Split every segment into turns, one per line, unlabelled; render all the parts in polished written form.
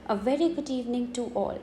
A very good evening to all.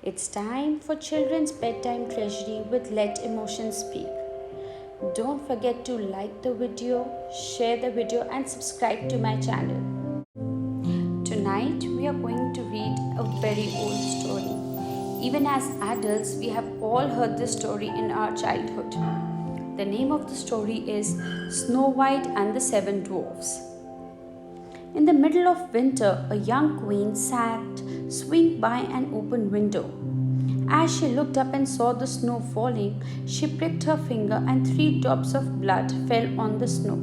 It's time for children's bedtime treasury with Let Emotions Speak. Don't forget to like the video, share the video, and subscribe to my channel. Tonight, we are going to read a very old story. Even as adults, we have all heard this story in our childhood. The name of the story is Snow White and the Seven Dwarfs. In the middle of winter, a young queen sat swinging by an open window. As she looked up and saw the snow falling, she pricked her finger and 3 drops of blood fell on the snow.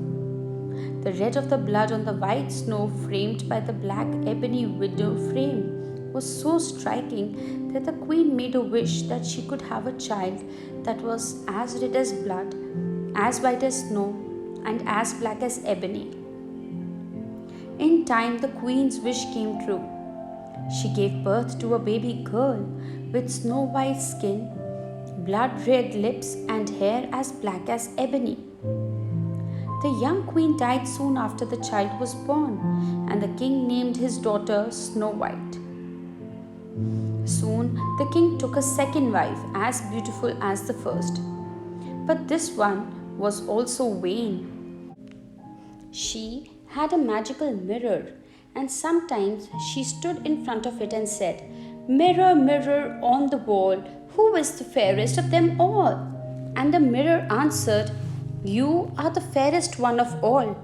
The red of the blood on the white snow framed by the black ebony window frame was so striking that the queen made a wish that she could have a child that was as red as blood, as white as snow, and as black as ebony. In time, the queen's wish came true. She gave birth to a baby girl with snow white skin, blood red lips, and hair as black as ebony. The young queen died soon after the child was born, and the king named his daughter Snow White. Soon, the king took a second wife as beautiful as the first. But this one was also vain. She had a magical mirror, and sometimes she stood in front of it and said, "Mirror, mirror on the wall, who is the fairest of them all?" And the mirror answered, "You are the fairest one of all."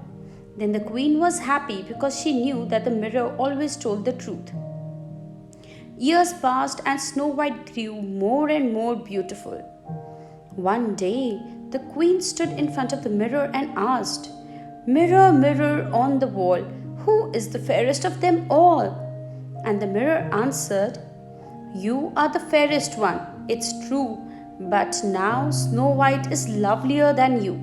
Then the queen was happy because she knew that the mirror always told the truth. Years passed and Snow White grew more and more beautiful. One day, the queen stood in front of the mirror and asked, "Mirror, mirror on the wall, who is the fairest of them all?" And the mirror answered, "You are the fairest one, it's true, but now Snow White is lovelier than you."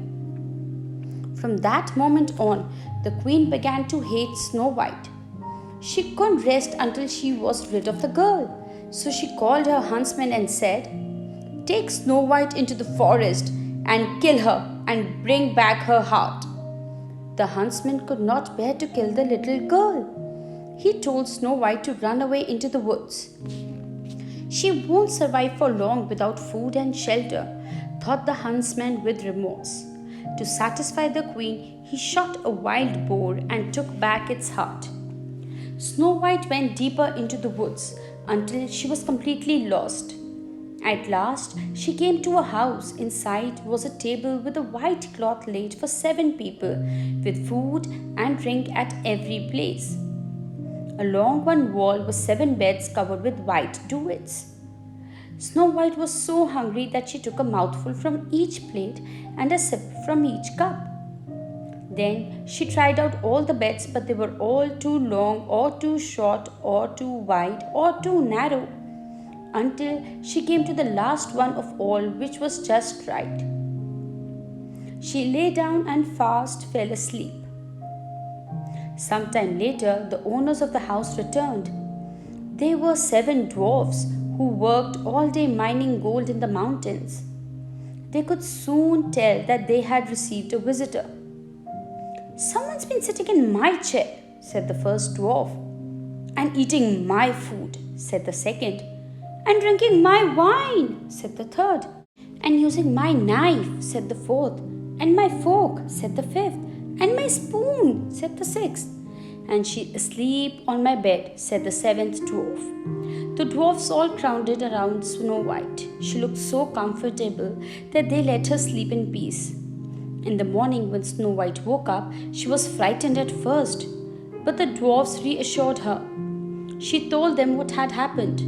From that moment on, the queen began to hate Snow White. She couldn't rest until she was rid of the girl, so she called her huntsman and said, "Take Snow White into the forest and kill her and bring back her heart." The huntsman could not bear to kill the little girl. He told Snow White to run away into the woods. "She won't survive for long without food and shelter," thought the huntsman with remorse. To satisfy the queen, he shot a wild boar and took back its heart. Snow White went deeper into the woods until she was completely lost. At last, she came to a house. Inside was a table with a white cloth laid for 7 people, with food and drink at every place. Along one wall were 7 beds covered with white duvets. Snow White was so hungry that she took a mouthful from each plate and a sip from each cup. Then she tried out all the beds, but they were all too long or too short or too wide or too narrow, until she came to the last one of all, which was just right. She lay down and fast fell asleep. Some time later, the owners of the house returned. They were 7 dwarfs who worked all day mining gold in the mountains. They could soon tell that they had received a visitor. "Someone's been sitting in my chair," said the first dwarf. "And eating my food," said the second. "And drinking my wine," said the third. "And using my knife," said the fourth. "And my fork," said the fifth. "And my spoon," said the sixth. "And she's asleep on my bed," said the 7th dwarf. The dwarfs all crowded around Snow White. She looked so comfortable that they let her sleep in peace. In the morning, when Snow White woke up, she was frightened at first, but the dwarfs reassured her. She told them what had happened.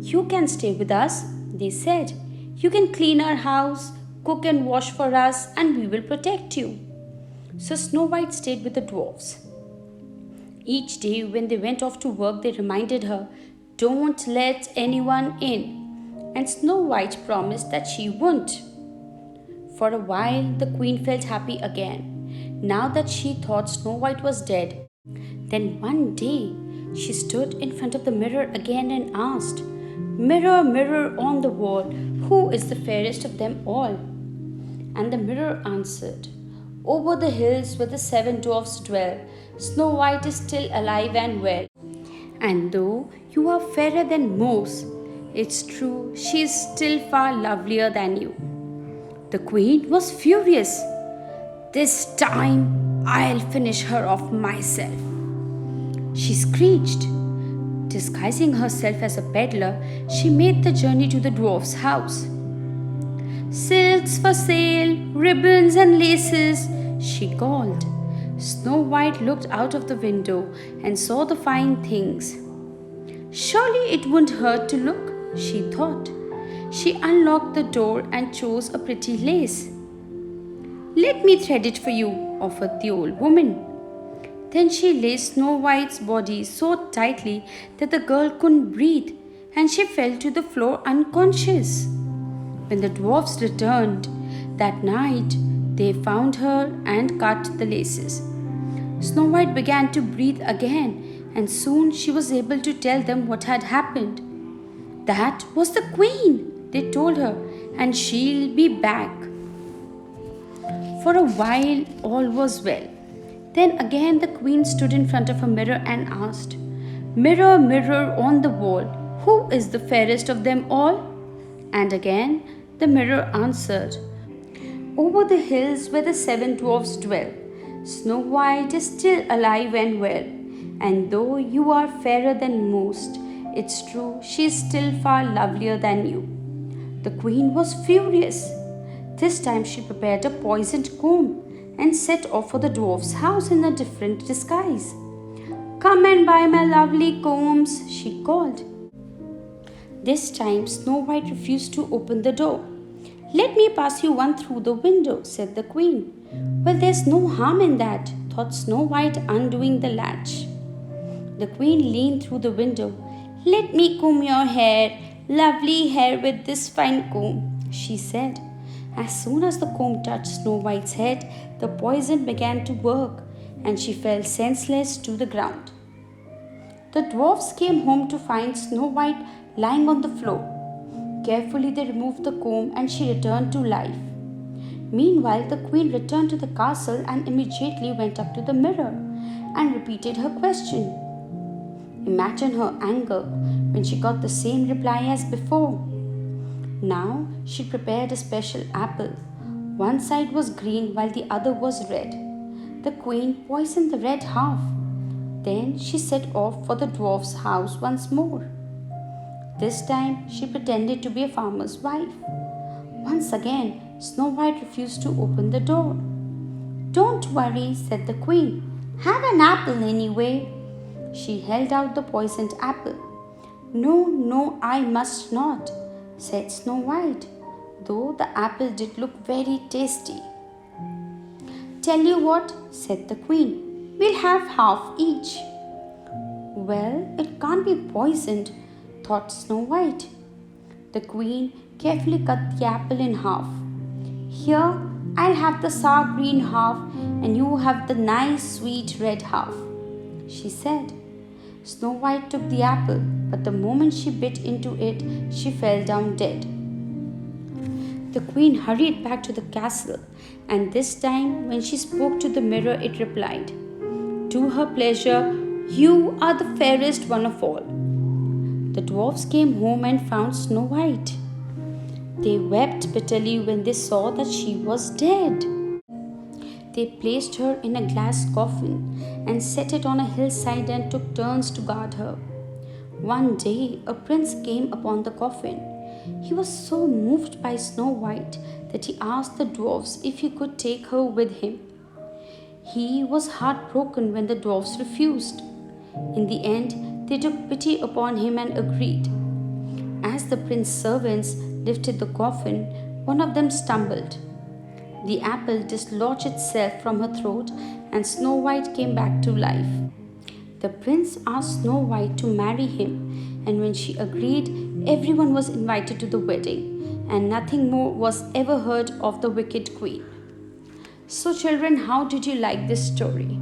"You can stay with us," they said. "You can clean our house, cook and wash for us, and we will protect you." So Snow White stayed with the dwarfs. Each day when they went off to work, they reminded her, "Don't let anyone in." And Snow White promised that she wouldn't. For a while, the queen felt happy again, now that she thought Snow White was dead. Then one day, she stood in front of the mirror again and asked, "Mirror, mirror on the wall, who is the fairest of them all?" And the mirror answered, "Over the hills where the 7 dwarfs dwell, Snow White is still alive and well." And though you are fairer than most, it's true she is still far lovelier than you. The queen was furious. This time I'll finish her off myself, she screeched. Disguising herself as a peddler, she made the journey to the dwarf's house. Silks for sale, ribbons and laces, she called. Snow White looked out of the window and saw the fine things. Surely it wouldn't hurt to look, she thought. She unlocked the door and chose a pretty lace. Let me thread it for you, offered the old woman. Then she laced Snow White's body so tightly that the girl couldn't breathe, and she fell to the floor unconscious. When the dwarfs returned that night, they found her and cut the laces. Snow White began to breathe again, and soon she was able to tell them what had happened. That was the queen, they told her, and she'll be back. For a while, all was well. Then again the queen stood in front of a mirror and asked, Mirror, mirror on the wall, who is the fairest of them all? And again the mirror answered, Over the hills where the 7 dwarfs dwell, Snow White is still alive and well. And though you are fairer than most, it's true she is still far lovelier than you. The queen was furious. This time she prepared a poisoned comb and set off for the dwarf's house in a different disguise. Come and buy my lovely combs, she called. This time Snow White refused to open the door. Let me pass you one through the window, said the queen. Well, there's no harm in that, thought Snow White, undoing the latch. The queen leaned through the window. Let me comb your hair, lovely hair with this fine comb, she said. As soon as the comb touched Snow White's head, the poison began to work, and she fell senseless to the ground. The dwarfs came home to find Snow White lying on the floor. Carefully they removed the comb and she returned to life. Meanwhile, the queen returned to the castle and immediately went up to the mirror and repeated her question. Imagine her anger when she got the same reply as before. Now she prepared a special apple. One side was green while the other was red. The queen poisoned the red half. Then she set off for the dwarf's house once more. This time she pretended to be a farmer's wife. Once again, Snow White refused to open the door. Don't worry, said the queen. Have an apple anyway. She held out the poisoned apple. No, I must not, said Snow White, though the apple did look very tasty. Tell you what, said the queen, we'll have half each. Well, it can't be poisoned, thought Snow White. The queen carefully cut the apple in half. Here, I'll have the sour green half and you have the nice sweet red half, she said. Snow White took the apple, but the moment she bit into it, she fell down dead. The queen hurried back to the castle, and this time when she spoke to the mirror, it replied, To her pleasure, you are the fairest one of all. The dwarfs came home and found Snow White. They wept bitterly when they saw that she was dead. They placed her in a glass coffin and set it on a hillside and took turns to guard her. One day, a prince came upon the coffin. He was so moved by Snow White that he asked the dwarfs if he could take her with him. He was heartbroken when the dwarfs refused. In the end, they took pity upon him and agreed. As the prince's servants lifted the coffin, one of them stumbled. The apple dislodged itself from her throat and Snow White came back to life. The prince asked Snow White to marry him, and when she agreed, everyone was invited to the wedding, and nothing more was ever heard of the wicked queen. So children, how did you like this story?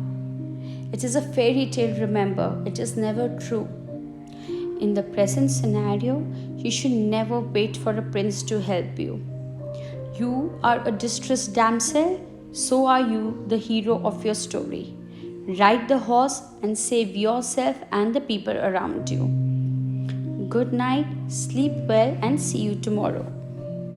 It is a fairy tale, remember, it is never true. In the present scenario, you should never wait for a prince to help you. You are a distressed damsel, so are you the hero of your story. ride the horse, and save yourself and the people around you. Good night, sleep well, and see you tomorrow.